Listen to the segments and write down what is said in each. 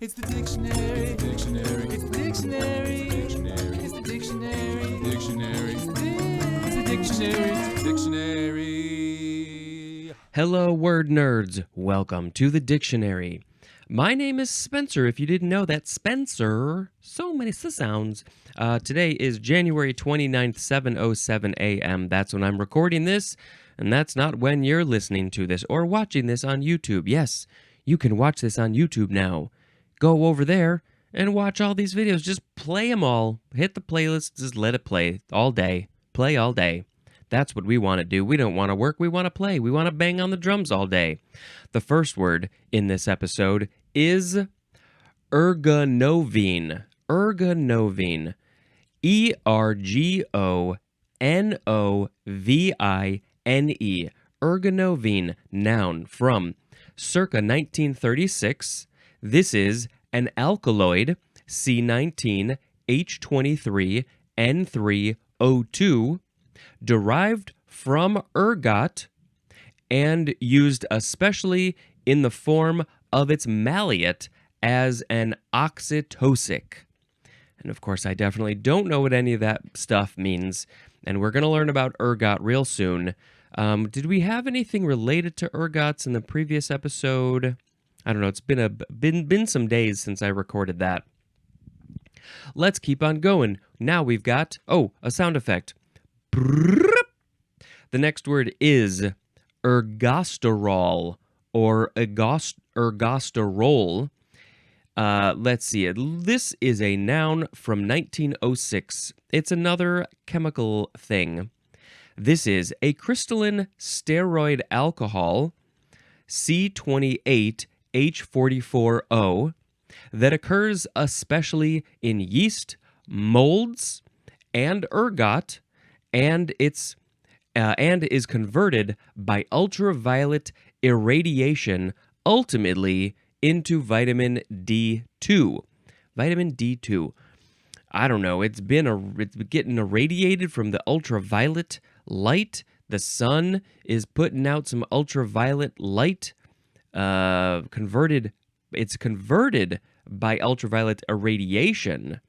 It's the dictionary. It's the dictionary. It's the dictionary. It's the dictionary. It's the dictionary. It's the dictionary. It's the dictionary. Hello, word nerds. Welcome to the dictionary. My name is Spencer, if you didn't know that. Spencer. So many sounds. Today is January 29th, 7:07 a.m. That's when I'm recording this, and that's not when you're listening to this or watching this on YouTube. Yes, you can watch this on YouTube now. Go over there and watch all these videos. Just play them all. Hit the playlist. Just let it play all day. Play all day. That's what we want to do. We don't want to work. We want to play. We want to bang on the drums all day. The first word in this episode is ergonovine. Ergonovine. ERGONOVINE. Ergonovine. Noun from circa 1936. This is an alkaloid, C19H23N3O2, derived from ergot and used especially in the form of its malleate as an oxytocic. And of course, I definitely don't know what any of that stuff means, and we're going to learn about ergot real soon. Did we have anything related to ergots in the previous episode? I don't know. It's been some days since I recorded that. Let's keep on going. Now we've got a sound effect. The next word is ergosterol or ergosterol. Let's see. This is a noun from 1906. It's another chemical thing. This is a crystalline steroid alcohol, C28H44O, that occurs especially in yeast, molds, and ergot, and is converted by ultraviolet irradiation ultimately into vitamin D2. Vitamin D2. I don't know. It's getting irradiated from the ultraviolet light. The sun is putting out some ultraviolet light. It's converted by ultraviolet irradiation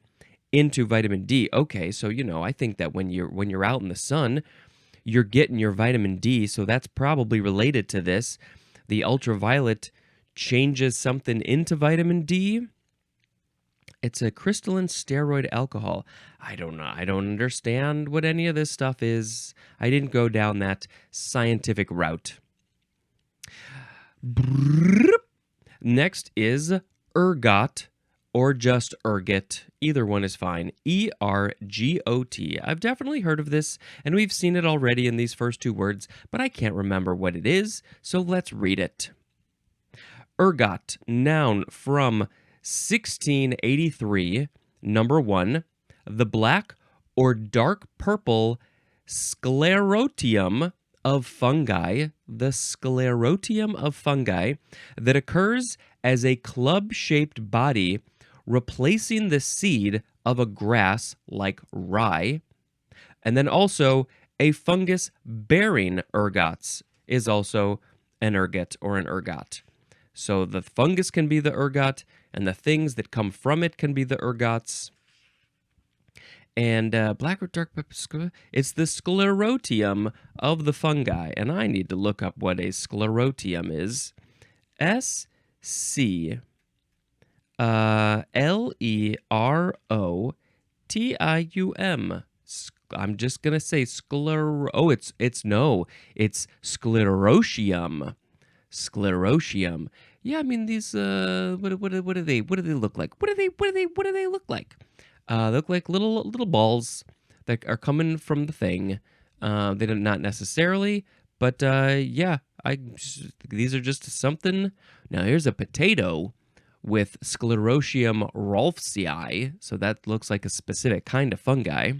into vitamin D. Okay, so I think that when you're out in the sun, you're getting your vitamin D, so that's probably related to this. The ultraviolet changes something into vitamin D. It's a crystalline steroid alcohol. I don't know. I don't understand what any of this stuff is. I didn't go down that scientific route. Next is ergot or just ergot. Either one is fine. ERGOT. I've definitely heard of this, and we've seen it already in these first two words, but I can't remember what it is, so let's read it. Ergot, noun from 1683, number 1, the black or dark purple sclerotium of fungi, the sclerotium of fungi that occurs as a club-shaped body replacing the seed of a grass like rye. And then also a fungus bearing ergots is also an ergot or an ergot. So the fungus can be the ergot, and the things that come from it can be the ergots. And black or dark purple, it's the sclerotium of the fungi. And I need to look up what a sclerotium is. SCLEROTIUM. I'm just going to say it's sclerotium. Sclerotium. Yeah, I mean these what do they look like? What do they look like? They look like little balls that are coming from the thing. They don't, not necessarily, but these are just something. Now here's a potato with Sclerotium rolfsii, so that looks like a specific kind of fungi.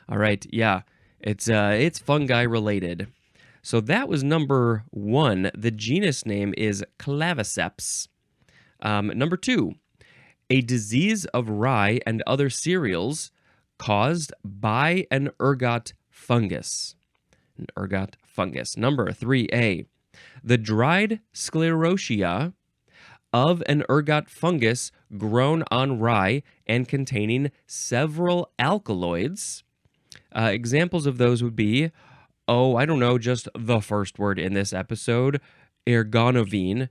All right, yeah, it's fungi related. So that was number 1. The genus name is Claviceps. Number 2, a disease of rye and other cereals caused by an ergot fungus. An ergot fungus. Number 3A, the dried sclerotia of an ergot fungus grown on rye and containing several alkaloids. Examples of those would be, I don't know, just the first word in this episode, ergonovine,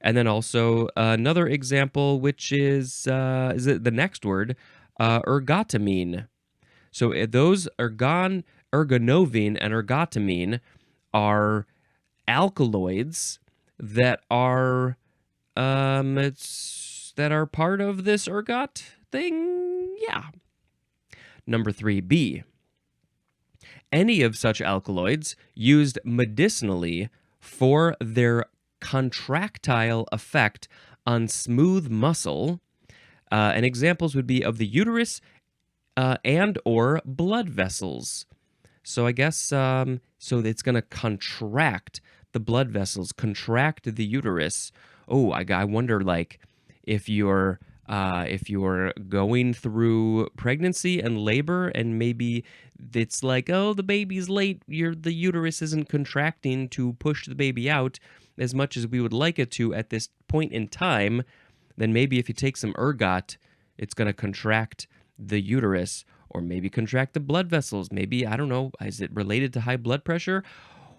and then also another example, which is it the next word, ergotamine. So those ergonovine and ergotamine are alkaloids that are that are part of this ergot thing. Yeah. Number 3B. Any of such alkaloids used medicinally for their contractile effect on smooth muscle, and examples would be of the uterus and or blood vessels. So I guess so it's going to contract the blood vessels, contract the uterus. I wonder, like, if you're going through pregnancy and labor, and maybe it's like, the baby's late, the uterus isn't contracting to push the baby out as much as we would like it to at this point in time, then maybe if you take some ergot, it's going to contract the uterus, or maybe contract the blood vessels. Maybe, I don't know, is it related to high blood pressure?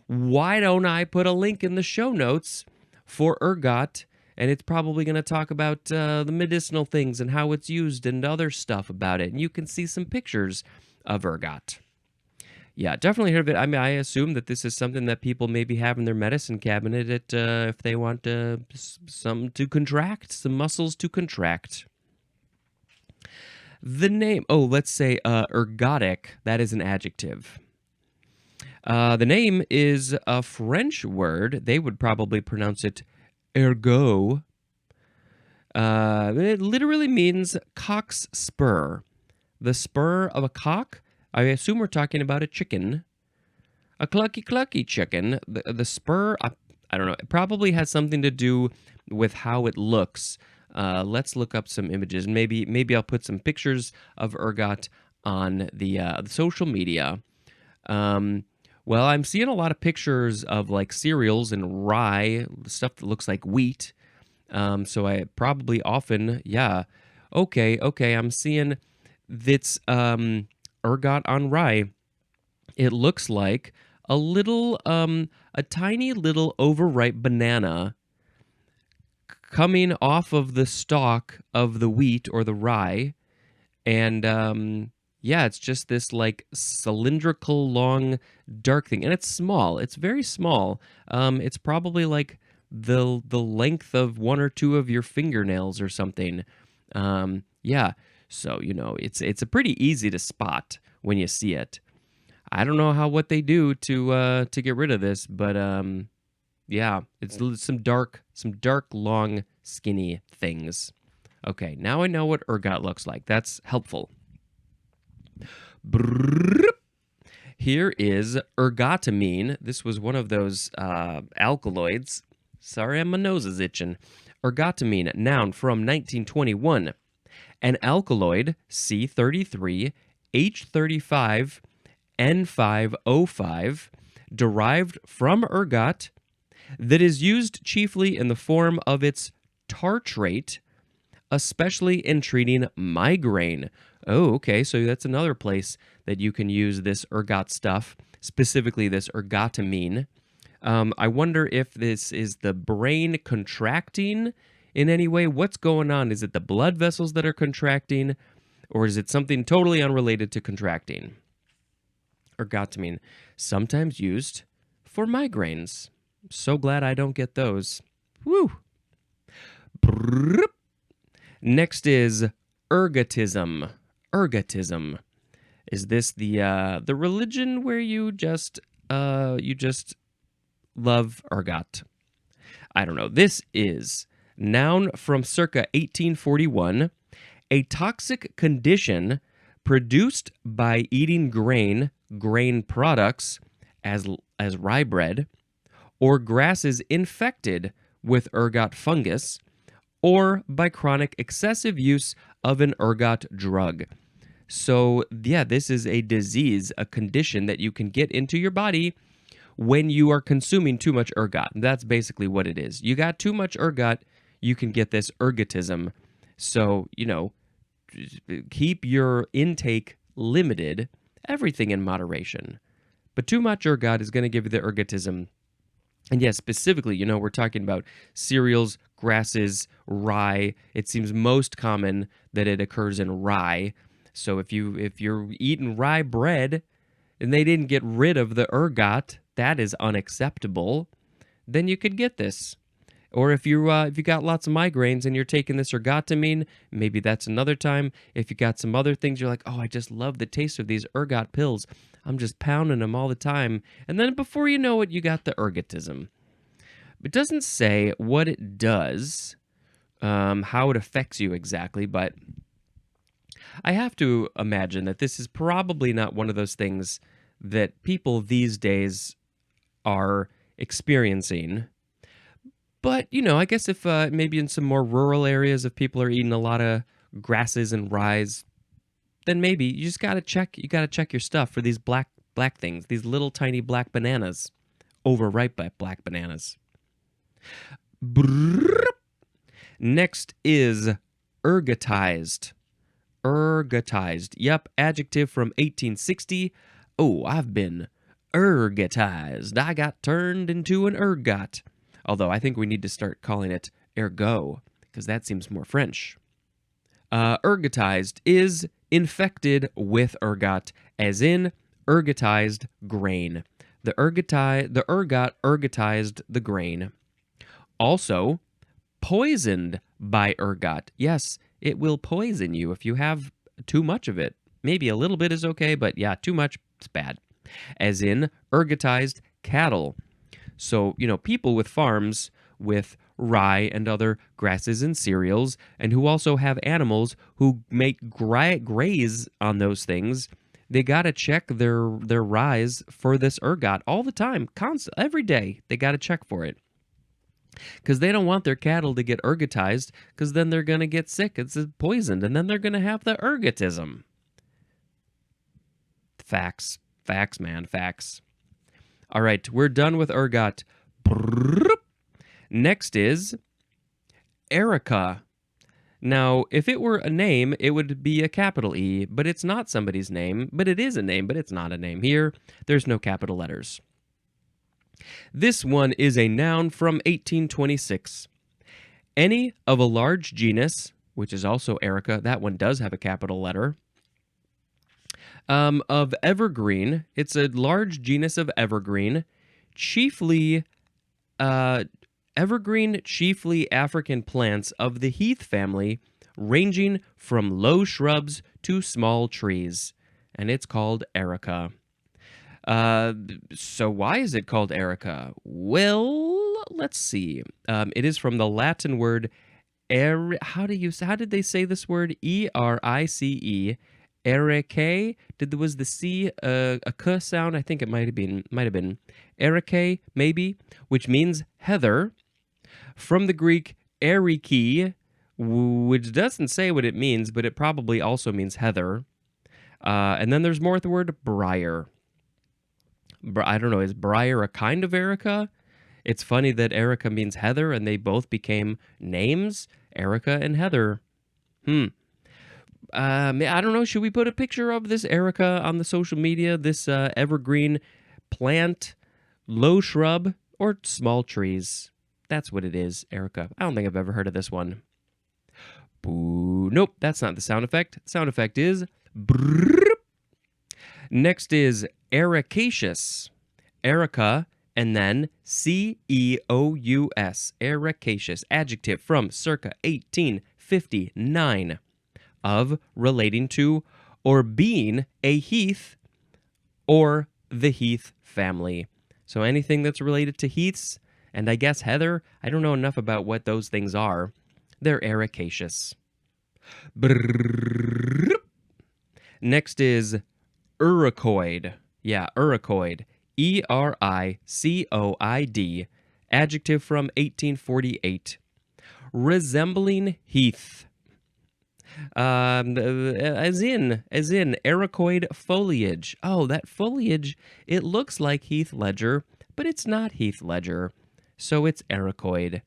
Why don't I put a link in the show notes for ergot? And it's probably going to talk about the medicinal things and how it's used and other stuff about it. And you can see some pictures of ergot. Yeah, definitely heard of it. I mean, I assume that this is something that people maybe have in their medicine cabinet if they want some to contract, some muscles to contract. The name, let's say ergotic, that is an adjective. The name is a French word. They would probably pronounce it ergot. It literally means cock's spur. The spur of a cock. I assume we're talking about a chicken. A clucky chicken. The spur, I don't know. It probably has something to do with how it looks. Let's look up some images. Maybe I'll put some pictures of ergot on the social media. Well, I'm seeing a lot of pictures of like cereals and rye, stuff that looks like wheat. So I probably often, yeah. Okay, I'm seeing that's ergot on rye. It looks like a tiny little overripe banana coming off of the stalk of the wheat or the rye. And it's just this like cylindrical, long, dark thing, and it's small. It's very small. It's probably like the length of one or two of your fingernails or something. So it's a pretty easy to spot when you see it. I don't know what they do to get rid of this, but it's some dark, long, skinny things. Okay, now I know what ergot looks like. That's helpful. Here is ergotamine. This was one of those alkaloids. Sorry, my nose is itching. Ergotamine, noun from 1921. An alkaloid, C33H35N5O5, derived from ergot, that is used chiefly in the form of its tartrate, especially in treating migraine. Oh, okay, so that's another place that you can use this ergot stuff, specifically this ergotamine. I wonder if this is the brain contracting in any way. What's going on? Is it the blood vessels that are contracting, or is it something totally unrelated to contracting? Ergotamine, sometimes used for migraines. So glad I don't get those. Woo! Next is ergotism. Ergotism. Is this the religion where you just love ergot? I don't know. This is noun from circa 1841, a toxic condition produced by eating grain products as rye bread, or grasses infected with ergot fungus, or by chronic excessive use of an ergot drug. So, yeah, this is a disease, a condition that you can get into your body when you are consuming too much ergot. That's basically what it is. You got too much ergot, you can get this ergotism. So, keep your intake limited, everything in moderation. But too much ergot is going to give you the ergotism. And yes, specifically, we're talking about cereals, grasses, rye. It seems most common that it occurs in rye. So if you're eating rye bread and they didn't get rid of the ergot, that is unacceptable. Then you could get this. Or if you got lots of migraines and you're taking this ergotamine, maybe that's another time. If you got some other things, you're like, oh, I just love the taste of these ergot pills. I'm just pounding them all the time. And then before you know it, you got the ergotism. It doesn't say what it does, how it affects you exactly, but I have to imagine that this is probably not one of those things that people these days are experiencing. But, I guess if maybe in some more rural areas, if people are eating a lot of grasses and rye, then maybe you just got to check. You got to check your stuff for these black things, these little tiny black bananas, overripe black bananas. Brrr. Next is ergotized. Ergotized. Yep, adjective from 1860. Oh, I've been ergotized. I got turned into an ergot. Although I think we need to start calling it ergot, because that seems more French. Ergotized is infected with ergot, as in ergotized grain. The ergot ergotized the grain. Also, poisoned by ergot. Yes, it will poison you if you have too much of it. Maybe a little bit is okay, but yeah, too much, it's bad. As in ergotized cattle. So, people with farms with rye and other grasses and cereals, and who also have animals who make graze on those things, they got to check their rye for this ergot all the time, every day. They got to check for it. Because they don't want their cattle to get ergotized, because then they're going to get sick. It's poisoned, and then they're going to have the ergotism. Facts. Facts, man. Facts. All right, we're done with ergot. Next is Erica. Now, if it were a name, it would be a capital E, but it's not somebody's name. But it is a name, but it's not a name. Here, there's no capital letters. This one is a noun from 1826. Any of a large genus, which is also Erica, that one does have a capital letter, of evergreen. It's a large genus of evergreen, chiefly African plants of the heath family, ranging from low shrubs to small trees, and it's called Erica. So why is it called Erica? Well, let's see. It is from the Latin word how did they say this word? ERICE. Ericae. Was the C a k sound? I think it might have been Ericae, maybe, which means heather. From the Greek erike, which doesn't say what it means, but it probably also means heather. And then there's more with the word briar. I don't know, is briar a kind of Erica? It's funny that Erica means heather, and they both became names, Erica and Heather. I don't know, should we put a picture of this Erica on the social media, this evergreen plant, low shrub, or small trees? That's what it is, Erica. I don't think I've ever heard of this one. Boo. Nope, that's not the sound effect. The sound effect is brrrr. Next is ericaceous. Erica, and then CEOUS. Ericaceous. Adjective from circa 1859. Of relating to or being a heath or the heath family. So anything that's related to heaths, and I guess heather, I don't know enough about what those things are. They're ericaceous. Brrrr. Next is Iroquois. Yeah, Iroquois. ERICOID. Adjective from 1848. Resembling heath. As in Iroquois foliage. Oh, that foliage, it looks like Heath Ledger, but it's not Heath Ledger, so it's Iroquois.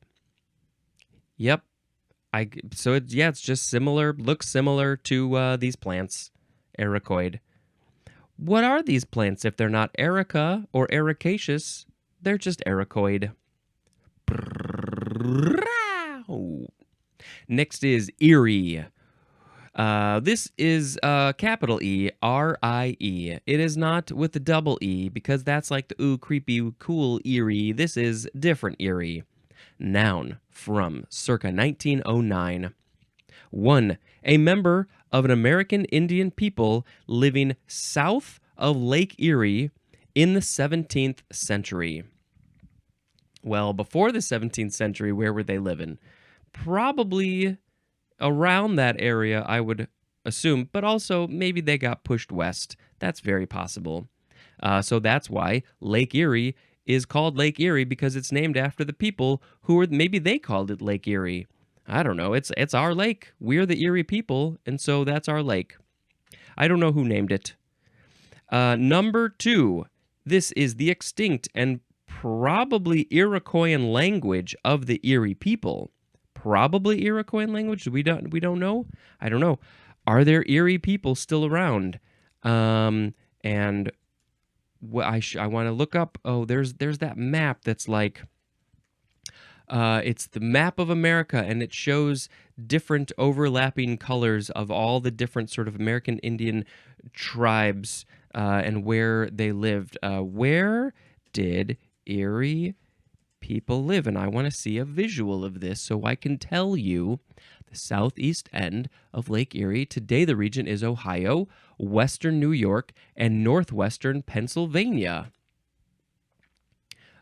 Yep. It's just similar, looks similar to these plants, Iroquois. What are these plants if they're not erica or ericaceous? They're just Iroquois. Next is Erie. This is capital E, R-I-E. It is not with the double E because that's like the ooh, creepy, cool Erie. This is different Erie. Noun from circa 1909. 1. A member of an American Indian people living south of Lake Erie in the 17th century. Well, before the 17th century, where were they living? Probably around that area, I would assume, but also maybe they got pushed west. That's very possible. So that's why Lake Erie is called Lake Erie, because it's named after the people who were, maybe they called it Lake Erie. I don't know. It's our lake. We're the Erie people, and so that's our lake. I don't know who named it. Number 2. This is the extinct and probably Iroquoian language of the Erie people. Probably Iroquoian language. We don't know. I don't know. Are there Erie people still around? And I want to look up. Oh, there's that map that's like. It's the map of America, and it shows different overlapping colors of all the different sort of American Indian tribes and where they lived. Where did Erie people live? And I want to see a visual of this so I can tell you the southeast end of Lake Erie. Today, the region is Ohio, western New York, and northwestern Pennsylvania.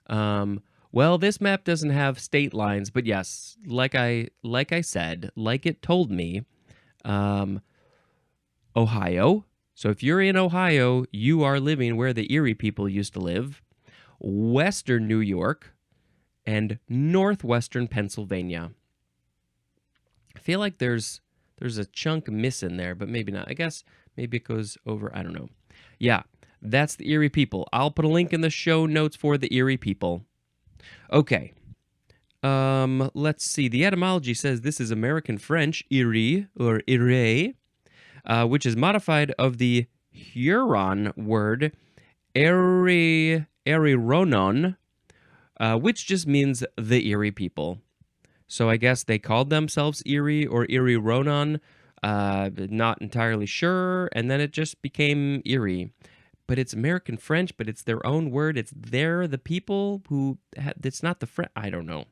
Well, this map doesn't have state lines, but yes, like I said, like it told me, Ohio. So if you're in Ohio, you are living where the Erie people used to live. Western New York and northwestern Pennsylvania. I feel like there's a chunk missing there, but maybe not. I guess maybe it goes over. I don't know. Yeah, that's the Erie people. I'll put a link in the show notes for the Erie people. Okay. Let's see. The etymology says this is American French, Erie, or Erie, which is modified of the Huron word erironon, which just means the Erie people. So I guess they called themselves Erie or Erironon, not entirely sure, and then it just became Erie. But it's American French, but it's their own word. It's the people who, it's not the French, I don't know.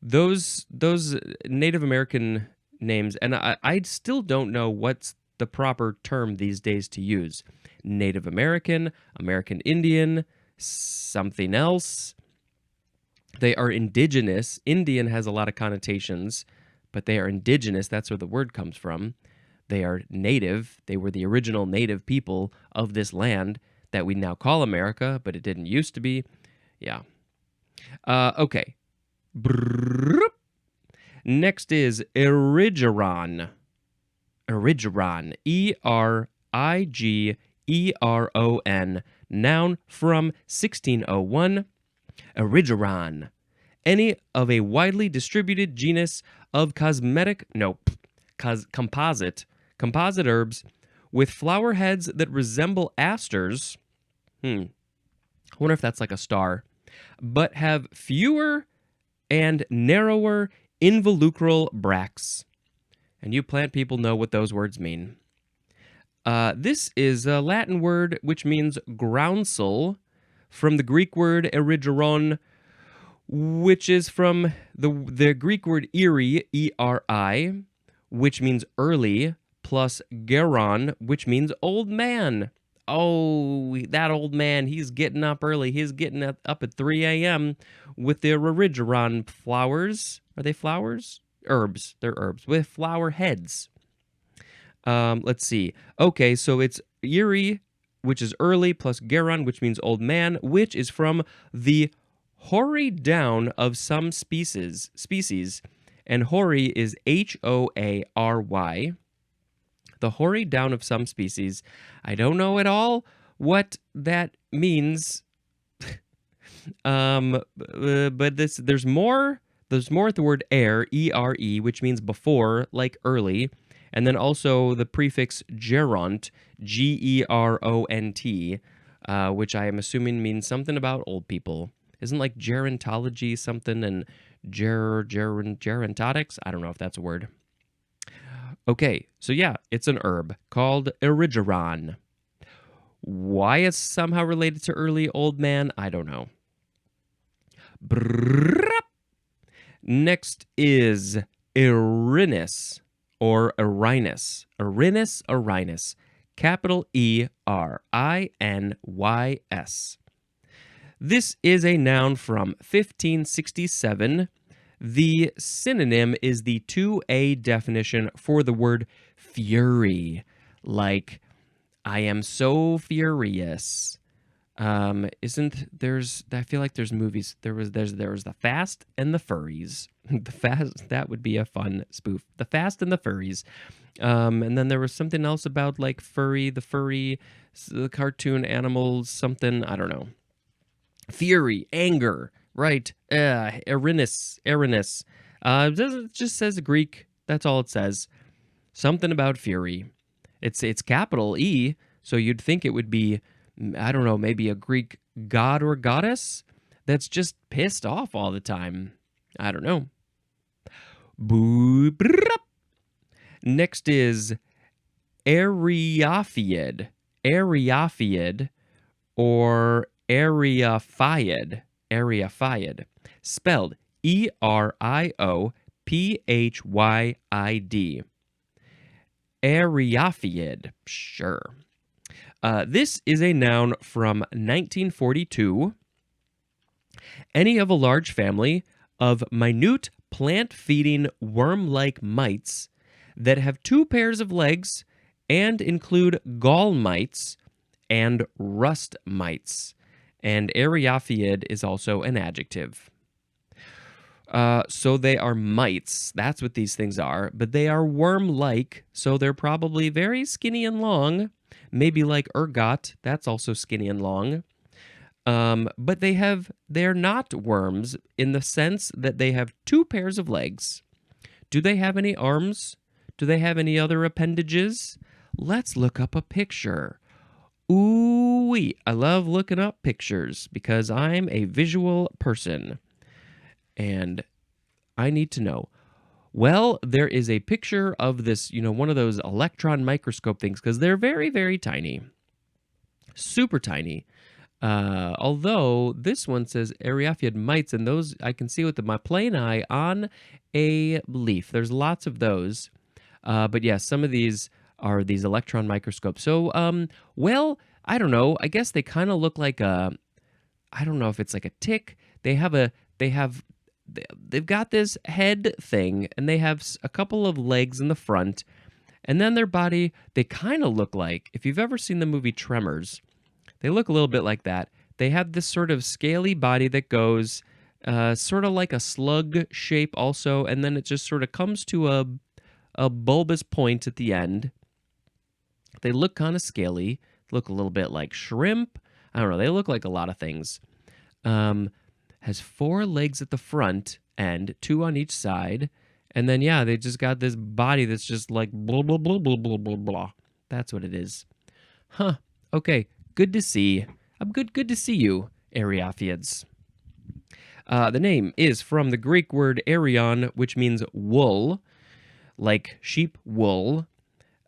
Those Native American names, and I still don't know what's the proper term these days to use. Native American, American Indian, something else. They are indigenous. Indian has a lot of connotations, but they are indigenous. That's where the word comes from. They are native. They were the original native people of this land that we now call America, but it didn't used to be. Yeah. Okay. Next is Erigeron. Erigeron. E-R-I-G-E-R-O-N. Noun from 1601. Erigeron. Any of a widely distributed genus of composite herbs with flower heads that resemble asters. I wonder if that's like a star. But have fewer and narrower involucral bracts. And you plant people know what those words mean. This is a Latin word which means groundsel, from the Greek word erigeron, which is from the Greek word Erie, E-R-I, which means early, plus geron, which means old man. Oh, that old man, he's getting up early. He's getting up at 3 a.m. with their erigeron flowers. Are they flowers? Herbs. They're herbs with flower heads. Let's see. Okay, so it's Erie, which is early, plus geron, which means old man, which is from the hoary down of some species. And hoary is H-O-A-R-Y. The hoary down of some species. I don't know at all what that means. But there's more. There's more at the word ere, E-R-E, which means before, like early, and then also the prefix geront, G-E-R-O-N-T, which I am assuming means something about old people. Isn't like gerontology something and gerontotics? I don't know if that's a word. Okay, so yeah, it's an herb called erigeron. Why it's somehow related to early old man, I don't know. Next is Erinus or Erinus. Erinus. Capital E-R-I-N-Y-S. This is a noun from 1567. The synonym is the 2A definition for the word fury, like I am so furious. Isn't there's I feel like there's movies. There was the Fast and the Furries. The Fast, that would be a fun spoof. The Fast and the Furries. And then there was something else about like the cartoon animals, something, I don't know. Fury, anger, right? Erinus. It just says Greek. That's all it says. Something about fury. It's capital E, so you'd think it would be, I don't know, maybe a Greek god or goddess that's just pissed off all the time. I don't know. Next is Eriophiid. Eriophiid or Eriophiid. Spelled E-R-I-O-P-H-Y-I-D. Eriophiid. Sure. This is a noun from 1942. Any of a large family of minute plant-feeding worm-like mites that have 2 pairs of legs and include gall mites and rust mites. And Eriophiid is also an adjective. So they are mites. That's what these things are. But they are worm-like, so they're probably very skinny and long. Maybe like ergot. That's also skinny and long. But they're not worms in the sense that they have 2 pairs of legs. Do they have any arms? Do they have any other appendages? Let's look up a picture. Ooh-wee. I love looking up pictures because I'm a visual person. And I need to know. Well, there is a picture of this, one of those electron microscope things because they're very, very tiny. Super tiny. Although this one says Eriophiid mites, and those I can see with my plain eye on a leaf. There's lots of those. But yeah, some of these are these electron microscopes. So, well, I don't know. I guess they kind of look like I don't know if it's like a tick. They've got this head thing, and they have a couple of legs in the front, and then their body, they kind of look like, if you've ever seen the movie Tremors, they look a little bit like that. They have this sort of scaly body that goes sort of like a slug shape also, and then it just sort of comes to a bulbous point at the end. They look kind of scaly, look a little bit like shrimp. I don't know, they look like a lot of things. Has 4 legs at the front end, 2 on each side, and then yeah, they just got this body that's just like blah blah blah blah blah blah blah. That's what it is. Huh. Okay. Good to see. Good to see you, Eriophiids. The name is from the Greek word erion, which means wool, like sheep wool,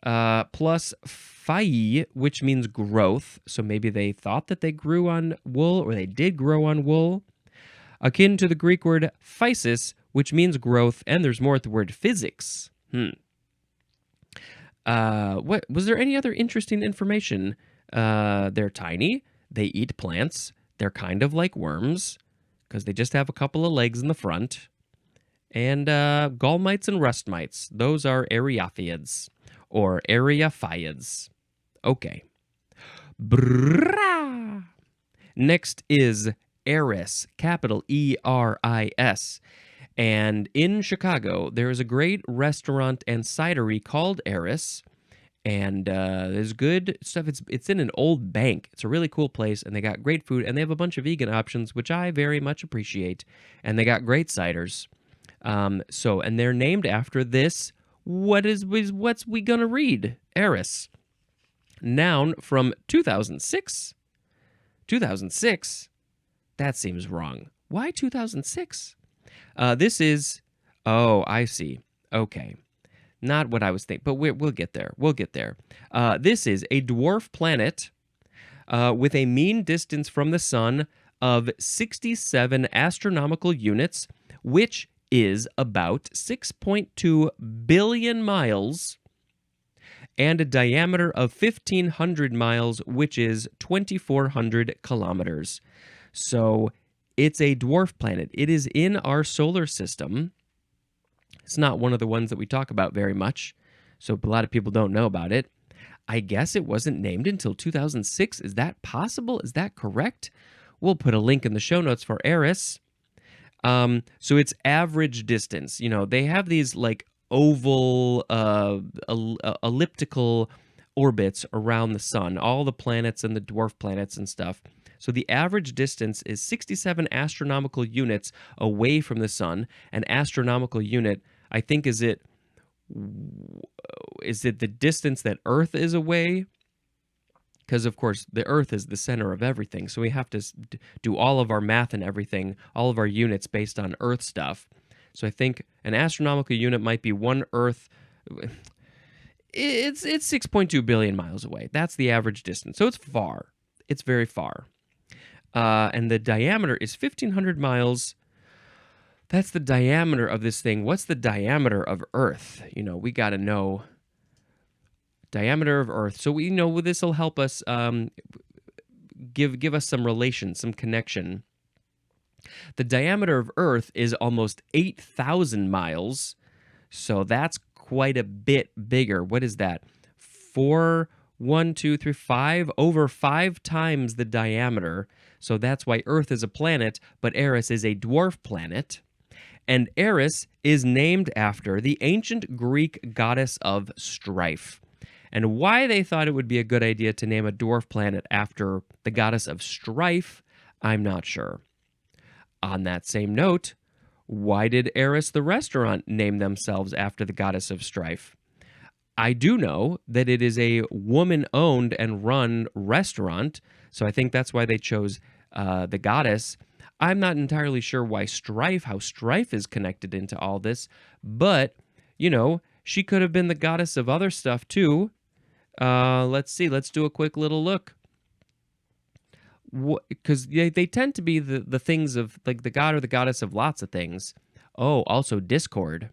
plus phai, which means growth. So maybe they thought that they grew on wool, or they did grow on wool. Akin to the Greek word physis, which means growth, and there's more at the word physics. What was there any other interesting information? They're tiny. They eat plants. They're kind of like worms because they just have a couple of legs in the front. And gall mites and rust mites, those are Eriophiids or Eriophiids. Okay. Brrrah. Next is Eris, capital E-R-I-S. And in Chicago, there is a great restaurant and cidery called Eris. And there's good stuff. It's in an old bank. It's a really cool place, and they got great food, and they have a bunch of vegan options, which I very much appreciate. And they got great ciders. And they're named after this. What's we gonna read? Eris. Noun from 2006. 2006? That seems wrong. Why 2006? This is. Oh, I see. Okay. Not what I was thinking, but we'll get there. We'll get there. This is a dwarf planet with a mean distance from the sun of 67 astronomical units, which is about 6.2 billion miles, and a diameter of 1,500 miles, which is 2,400 kilometers. So it's a dwarf planet. It is in our solar system. It's not one of the ones that we talk about very much, so a lot of people don't know about it. I guess it wasn't named until 2006. Is that possible? Is that correct? We'll put a link in the show notes for Eris. So it's average distance. You know, they have these like oval, elliptical orbits around the sun, all the planets and the dwarf planets and stuff. So the average distance is 67 astronomical units away from the sun. An astronomical unit, I think, is it the distance that Earth is away? Because, of course, the Earth is the center of everything. So we have to do all of our math and everything, all of our units based on Earth stuff. So I think an astronomical unit might be one Earth. It's 6.2 billion miles away. That's the average distance. So it's far. It's very far. And the diameter is 1,500 miles. That's the diameter of this thing. What's the diameter of Earth? You know, we got to know diameter of Earth. So we know this will help us give us some relation, some connection. The diameter of Earth is almost 8,000 miles. So that's quite a bit bigger. What is that? 5 over 5 times the diameter. So that's why Earth is a planet, but Eris is a dwarf planet. And Eris is named after the ancient Greek goddess of strife. And why they thought it would be a good idea to name a dwarf planet after the goddess of strife, I'm not sure. On that same note, why did Eris the restaurant name themselves after the goddess of strife? I do know that it is a woman-owned and run restaurant, so I think that's why they chose the goddess. I'm not entirely sure how strife is connected into all this, but, you know, she could have been the goddess of other stuff too. Let's see. Let's do a quick little look. Because they tend to be the things of, like, the god or the goddess of lots of things. Oh, also discord.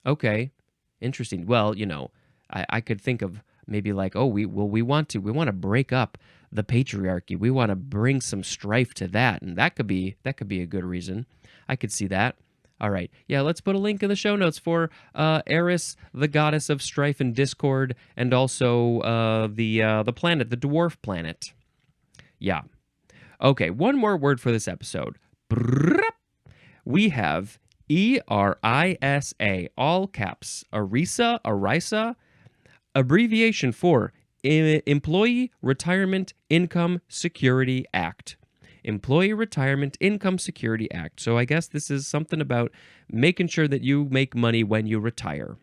Okay. Interesting. Well, you know, I could think of maybe like, oh, we want to break up the patriarchy. We want to bring some strife to that, and that could be a good reason. I could see that. All right. Yeah, let's put a link in the show notes for Eris, the goddess of strife and discord, and also the planet, the dwarf planet. Yeah. Okay, one more word for this episode. We have ERISA, all caps. ERISA, abbreviation for Employee Retirement Income Security Act. Employee Retirement Income Security Act. So I guess this is something about making sure that you make money when you retire.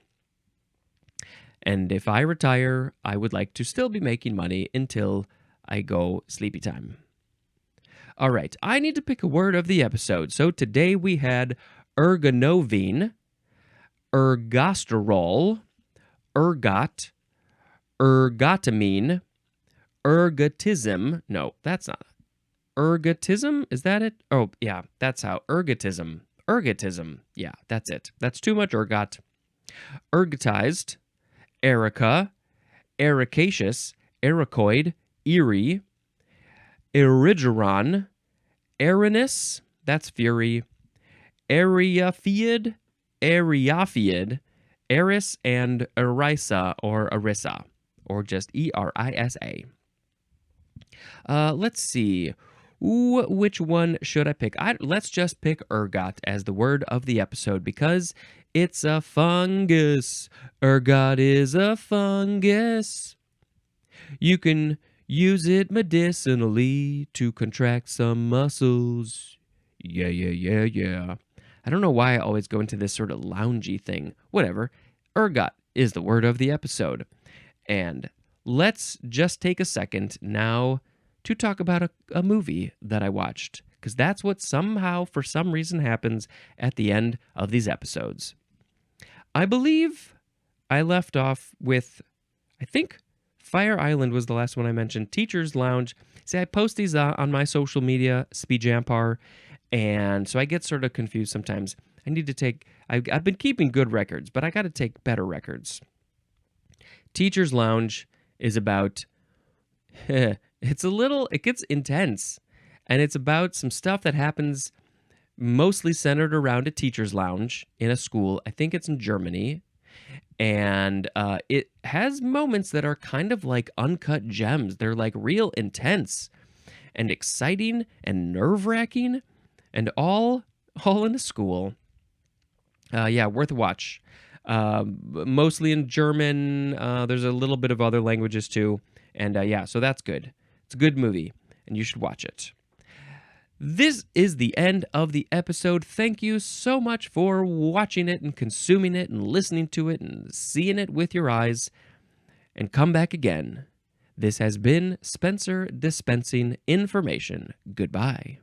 And if I retire, I would like to still be making money until I go sleepy time. All right, I need to pick a word of the episode. So today we had ergonovine, ergosterol, ergot, ergotamine, ergotism. No, that's not. Ergotism? Is that it? Oh, yeah, that's how. Ergotism. Ergotism. Yeah, that's it. That's too much ergot. Ergotized, Erica, ericaceous, Iroquois, Erie, erigeron, erinus, that's fury, eriaphiid, eris, and ERISA, or just ERISA. Let's see. Ooh, which one should I pick? Let's just pick ergot as the word of the episode because it's a fungus. Ergot is a fungus. You can use it medicinally to contract some muscles. Yeah. I don't know why I always go into this sort of loungy thing. Whatever. Ergot is the word of the episode. And let's just take a second now to talk about a movie that I watched, because that's what somehow, for some reason, happens at the end of these episodes. I believe I left off with, I think Fire Island was the last one I mentioned. Teacher's Lounge. See, I post these on my social media, Speed Jampar, and so I get sort of confused sometimes. I need to take, I've been keeping good records, but I got to take better records. Teacher's Lounge is about, it gets intense, and it's about some stuff that happens mostly centered around a teacher's lounge in a school. I think it's in Germany, and it has moments that are kind of like uncut gems. They're like real intense and exciting and nerve-wracking, and all in a school. Worth a watch. Mostly in German. There's a little bit of other languages too. And so that's good. It's a good movie, and you should watch it. This is the end of the episode. Thank you so much for watching it and consuming it and listening to it and seeing it with your eyes. And come back again. This has been Spencer dispensing information. Goodbye.